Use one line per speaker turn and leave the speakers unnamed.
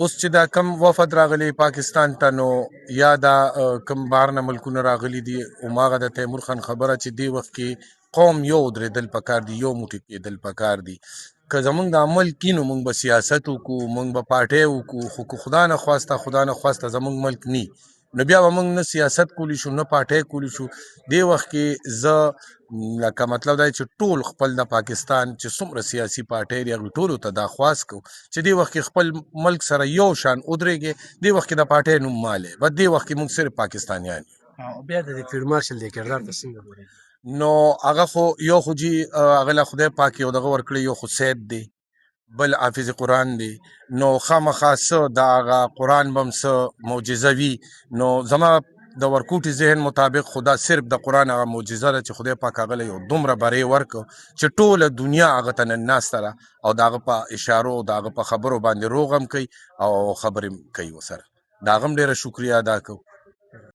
اوس چې دا کم وفد راغلی پاکستان ته نو یا دا کم بهر نه ملکونه راغلي دي هماغه د تیمور خان خبره چې دې وخت کې قوم یو درېدل پکار دي یو موټی کېدل پکار دي که زمونږ د عمل کینو مونږ به سیاست وکړو مونږ به پارټۍ وکړو خو که خدا نه خواسته زمونږ ملک نی نو بیا به مونږ نه سیاست کولی شو نه پارټۍ کولی شو دې وخت کې زه لکه مطلب دا چې ټول خپل د پاکستان چې څومره سیاسي پارټۍ دي هغوی ټولو ته دا خواست کوو چې دې وخت کې خپل ملک سره یو شان ودرېږي دې وخت کې د پارټۍ نوم مالی بس دې وخت کې موږ صرف پاکستانیان یو
او بیا د فیلډ مارشل د کردار ته څنګه ګورئ؟
نو هغه خو یو خو جی هغه له خدای پاک یو دغه ورکړی یو خو سید دی بل حافظ قرآن دی نو خامخا څه د هغه قرآن به هم څه معجزه وي نو زما د ورکوټي ذهن مطابق خدا صرف د قرآن هغه معجزه ده چې خدای پاک هغه له یو دومره بری ورکړو چې ټوله دنیا هغه ته نن ناسته ده او د هغه په اشارو د هغه په خبرو باندې روغ هم کوي او خبرې هم کوي ورسره د هغه هم ډېره شکریه ادا کوو